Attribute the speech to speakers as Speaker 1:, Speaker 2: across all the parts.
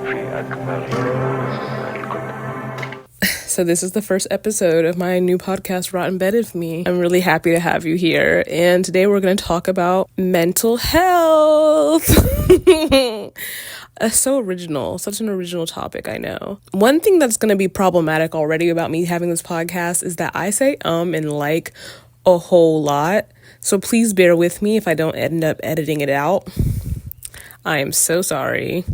Speaker 1: So this is the first episode of my new podcast, Rotten Bed of Me. I'm really happy to have you here. And today we're going to talk about mental health. So original, such an original topic, I know. One thing that's going to be problematic already about me having this podcast is that I say and like a whole lot. So please bear with me if I don't end up editing it out. I am so sorry.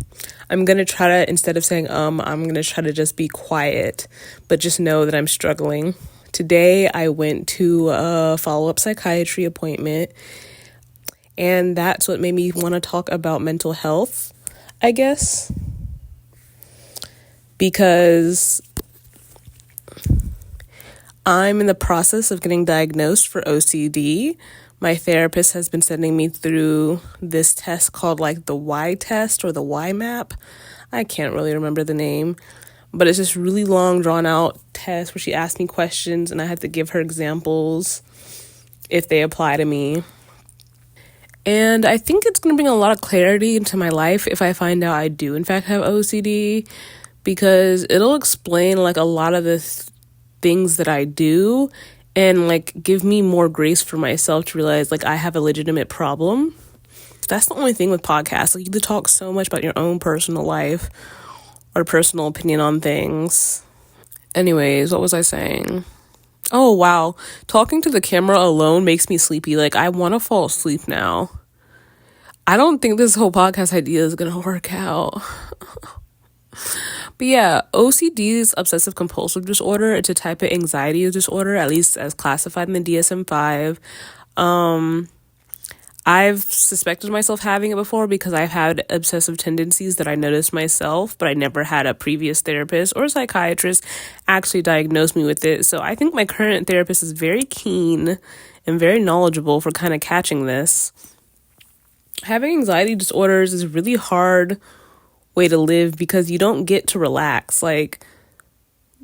Speaker 1: I'm going to try to, instead of saying I'm going to try to just be quiet, but just know that I'm struggling. Today, I went to a follow-up psychiatry appointment, and that's what made me want to talk about mental health, I guess, because I'm in the process of getting diagnosed for OCD. My therapist has been sending me through this test called like the Y test or the Y map. I can't really remember the name, but it's this really long drawn out test where she asked me questions and I had to give her examples if they apply to me. And I think it's going to bring a lot of clarity into my life if I find out I do in fact have OCD, because it'll explain like a lot of the things that I do and like give me more grace for myself to realize like I have a legitimate problem. That's the only thing with podcasts. Like you could talk so much about your own personal life or personal opinion on things. Anyways, what was I saying? Oh, wow. Talking to the camera alone makes me sleepy. Like I want to fall asleep now. I don't think this whole podcast idea is going to work out. But yeah, OCD is obsessive compulsive disorder. It's a type of anxiety disorder, at least as classified in the DSM-5. I've suspected myself having it before because I've had obsessive tendencies that I noticed myself, but I never had a previous therapist or psychiatrist actually diagnose me with it. So I think my current therapist is very keen and very knowledgeable for kind of catching this. Having anxiety disorders is really hard way to live because you don't get to relax. Like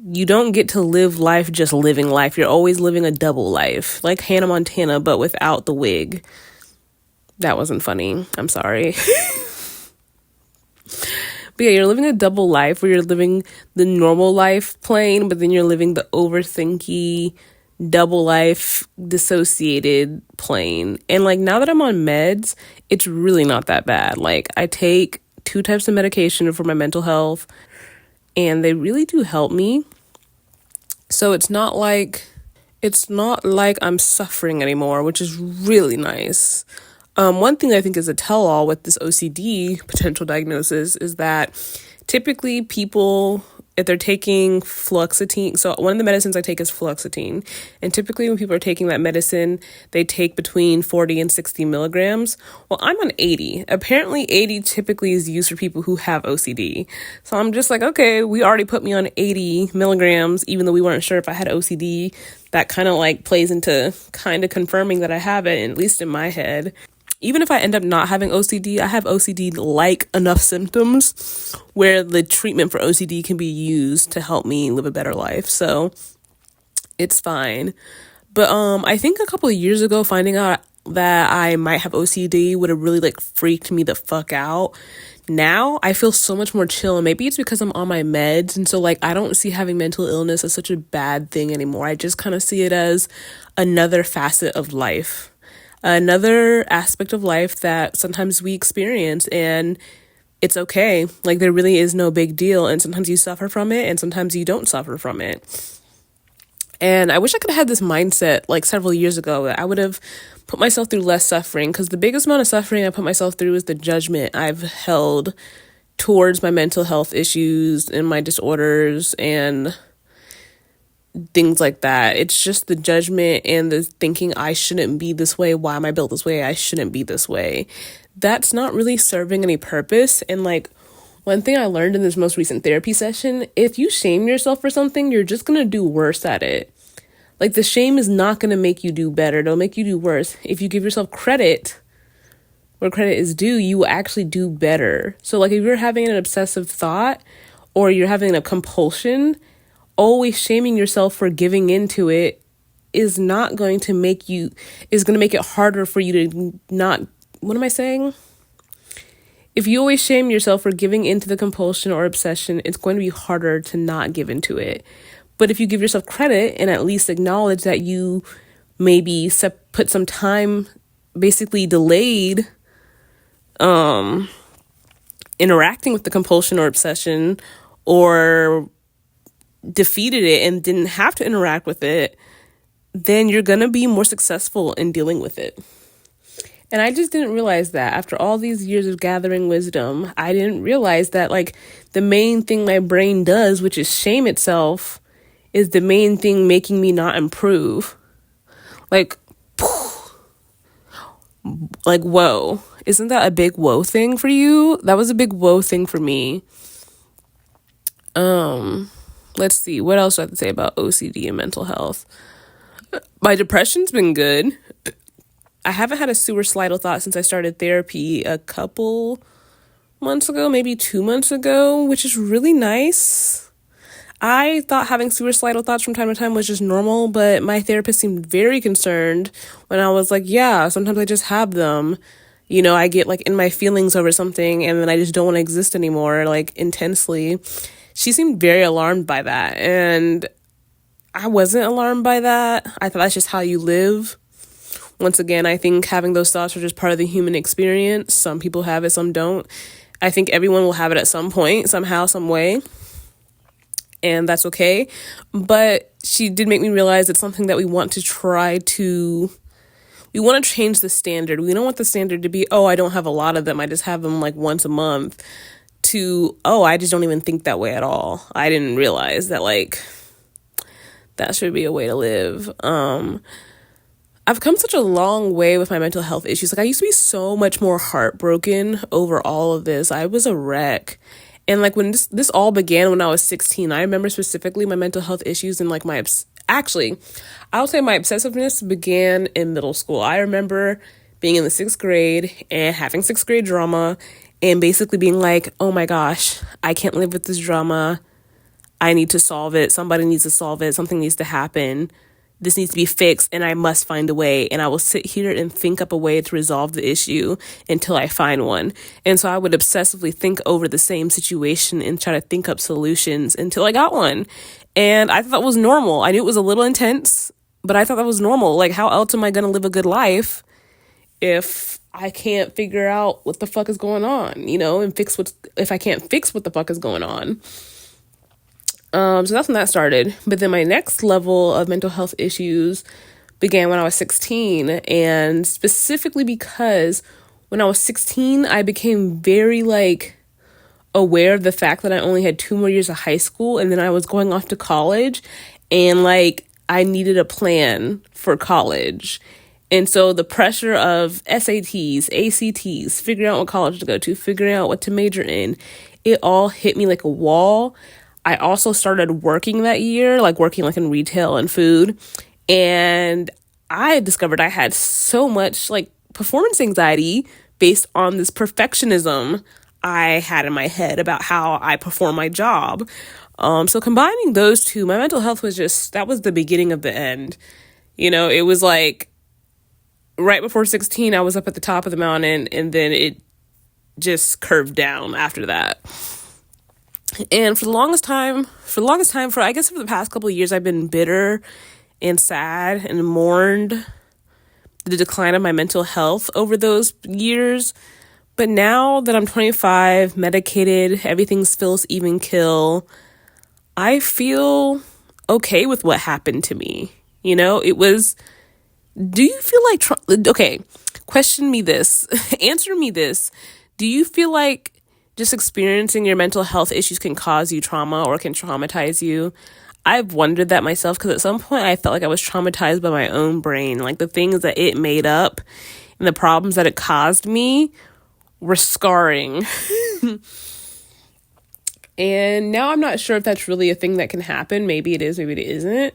Speaker 1: you don't get to live life just living life. You're always living a double life, like Hannah Montana, but without the wig. That wasn't funny. I'm sorry. But yeah, you're living a double life where you're living the normal life plane, but then you're living the overthinky double life dissociated plane. And like now that I'm on meds, it's really not that bad. Like I take 2 types of medication for my mental health, and they really do help me. So it's not like I'm suffering anymore, which is really nice. One thing I think is a tell-all with this OCD potential diagnosis is that typically people, if they're taking fluoxetine, so one of the medicines I take is fluoxetine, and typically when people are taking that medicine, they take between 40 and 60 milligrams. Well, I'm on 80. Apparently 80 typically is used for people who have OCD. So I'm just like, okay, we already put me on 80 milligrams, even though we weren't sure if I had OCD. That kind of like plays into kind of confirming that I have it, at least in my head. Even if I end up not having OCD, I have OCD-like enough symptoms where the treatment for OCD can be used to help me live a better life. So it's fine. But I think a couple of years ago, finding out that I might have OCD would have really like freaked me the fuck out. Now I feel so much more chill, and maybe it's because I'm on my meds, and so like I don't see having mental illness as such a bad thing anymore. I just kind of see it as another facet of life. Another aspect of life that sometimes we experience, and it's okay. Like there really is no big deal, and sometimes you suffer from it and sometimes you don't suffer from it. And I wish I could have had this mindset like several years ago, that I would have put myself through less suffering, because the biggest amount of suffering I put myself through is the judgment I've held towards my mental health issues and my disorders and things like that. It's just the judgment and the thinking I shouldn't be this way. Why am I built this way? I shouldn't be this way. That's not really serving any purpose. And like one thing I learned in this most recent therapy session, if you shame yourself for something, you're just going to do worse at it. Like the shame is not going to make you do better. It'll make you do worse. If you give yourself credit where credit is due, you will actually do better. So like if you're having an obsessive thought or you're having a compulsion, always shaming yourself for giving into it is not going to make you, is going to make it harder for you to not, what am I saying? If you always shame yourself for giving into the compulsion or obsession, it's going to be harder to not give into it. But if you give yourself credit and at least acknowledge that you maybe put some time, basically delayed interacting with the compulsion or obsession, or defeated it and didn't have to interact with it, then you're going to be more successful in dealing with it. And I just didn't realize that after all these years of gathering wisdom, I didn't realize that like the main thing my brain does, which is shame itself, is the main thing making me not improve. Like, whoa. Isn't that a big whoa thing for you? That was a big whoa thing for me. Let's see. What else do I have to say about OCD and mental health? My depression's been good. I haven't had a suicidal thought since I started therapy a couple months ago, maybe 2 months ago, which is really nice. I thought having suicidal thoughts from time to time was just normal, but my therapist seemed very concerned when I was like, yeah, sometimes I just have them. You know, I get like in my feelings over something and then I just don't want to exist anymore, like intensely. She seemed very alarmed by that. And I wasn't alarmed by that. I thought that's just how you live. Once again, I think having those thoughts are just part of the human experience. Some people have it, some don't. I think everyone will have it at some point, somehow, some way. And that's okay. But she did make me realize it's something that we want to we want to change the standard. We don't want the standard to be, oh, I don't have a lot of them, I just have them like once a month, to, oh, I just don't even think that way at all. I didn't realize that like that should be a way to live. I've come such a long way with my mental health issues. Like I used to be so much more heartbroken over all of this. I was a wreck. And like when this all began when I was 16, I remember specifically my mental health issues and like actually, I would say my obsessiveness began in middle school. I remember being in the 6th grade and having 6th grade drama and basically being like, oh my gosh, I can't live with this drama. I need to solve it. Somebody needs to solve it. Something needs to happen. This needs to be fixed and I must find a way. And I will sit here and think up a way to resolve the issue until I find one. And so I would obsessively think over the same situation and try to think up solutions until I got one. And I thought that was normal. I knew it was a little intense, but I thought that was normal. Like, how else am I going to live a good life if I can't figure out what the fuck is going on, you know, and if I can't fix what the fuck is going on. So that's when that started. But then my next level of mental health issues began when I was 16. And specifically because when I was 16, I became very like aware of the fact that I only had 2 more years of high school and then I was going off to college, and like I needed a plan for college. And so the pressure of SATs, ACTs, figuring out what college to go to, figuring out what to major in, it all hit me like a wall. I also started working that year, like working like in retail and food. And I discovered I had so much like performance anxiety based on this perfectionism I had in my head about how I perform my job. So combining those two, my mental health was that was the beginning of the end. You know, it was like right before 16, I was up at the top of the mountain and then it just curved down after that. And for the longest time, I guess for the past couple of years, I've been bitter and sad and mourned the decline of my mental health over those years. But now that I'm 25, medicated, everything feels even kill, I feel okay with what happened to me. You know, do you feel like, okay, question me this, answer me this. Do you feel like just experiencing your mental health issues can cause you trauma or can traumatize you? I've wondered that myself because at some point I felt like I was traumatized by my own brain. Like the things that it made up and the problems that it caused me were scarring. And now I'm not sure if that's really a thing that can happen. Maybe it is, maybe it isn't.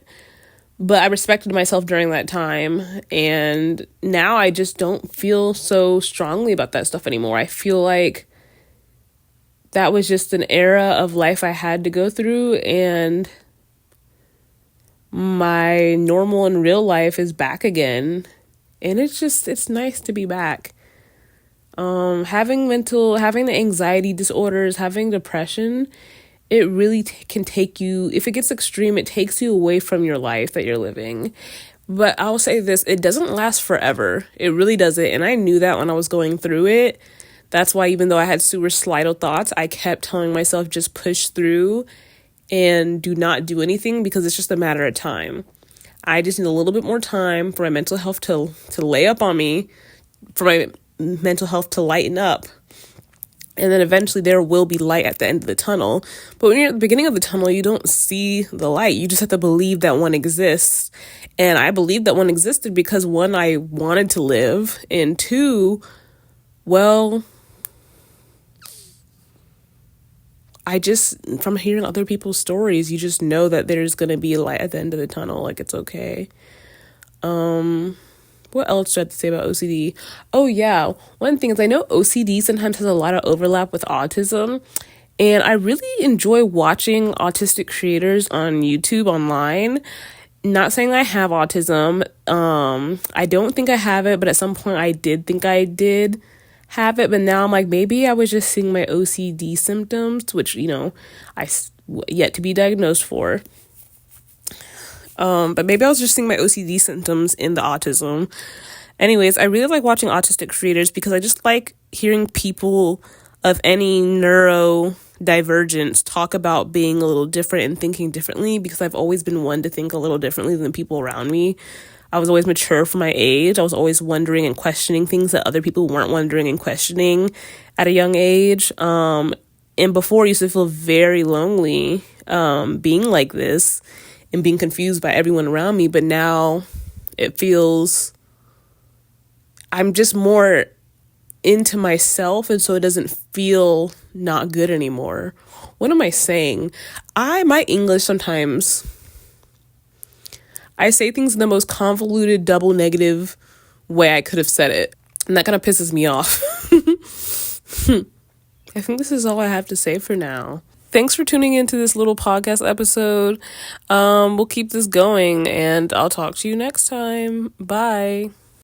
Speaker 1: But I respected myself during that time. And now I just don't feel so strongly about that stuff anymore. I feel like that was just an era of life I had to go through, and my normal and real life is back again. And it's nice to be back. Having the anxiety disorders, having depression, it really can take you, if it gets extreme, it takes you away from your life that you're living. But I'll say this, it doesn't last forever. It really doesn't. And I knew that when I was going through it. That's why even though I had suicidal thoughts, I kept telling myself just push through and do not do anything, because it's just a matter of time. I just need a little bit more time for my mental health to lay up on me, for my mental health to lighten up. And then eventually there will be light at the end of the tunnel. But when you're at the beginning of the tunnel, you don't see the light. You just have to believe that one exists. And I believed that one existed because, one, I wanted to live. And two, well, I just, from hearing other people's stories, you just know that there's going to be a light at the end of the tunnel. Like, it's okay. What else do I have to say about OCD? Oh, yeah. One thing is, I know OCD sometimes has a lot of overlap with autism. And I really enjoy watching autistic creators on YouTube online. Not saying I have autism. I don't think I have it, but at some point I did think I did have it. But now I'm like, maybe I was just seeing my OCD symptoms, which, I yet to be diagnosed for. But maybe I was just seeing my OCD symptoms in the autism. Anyways, I really like watching autistic creators because I just like hearing people of any neurodivergence talk about being a little different and thinking differently, because I've always been one to think a little differently than people around me. I was always mature for my age. I was always wondering and questioning things that other people weren't wondering and questioning at a young age. And before, I used to feel very lonely being like this and being confused by everyone around me. But now it feels, I'm just more into myself, and so it doesn't feel not good anymore. What am I saying? My English sometimes, I say things in the most convoluted, double negative way I could have said it. And that kind of pisses me off. I think this is all I have to say for now. Thanks for tuning into this little podcast episode. We'll keep this going, and I'll talk to you next time. Bye.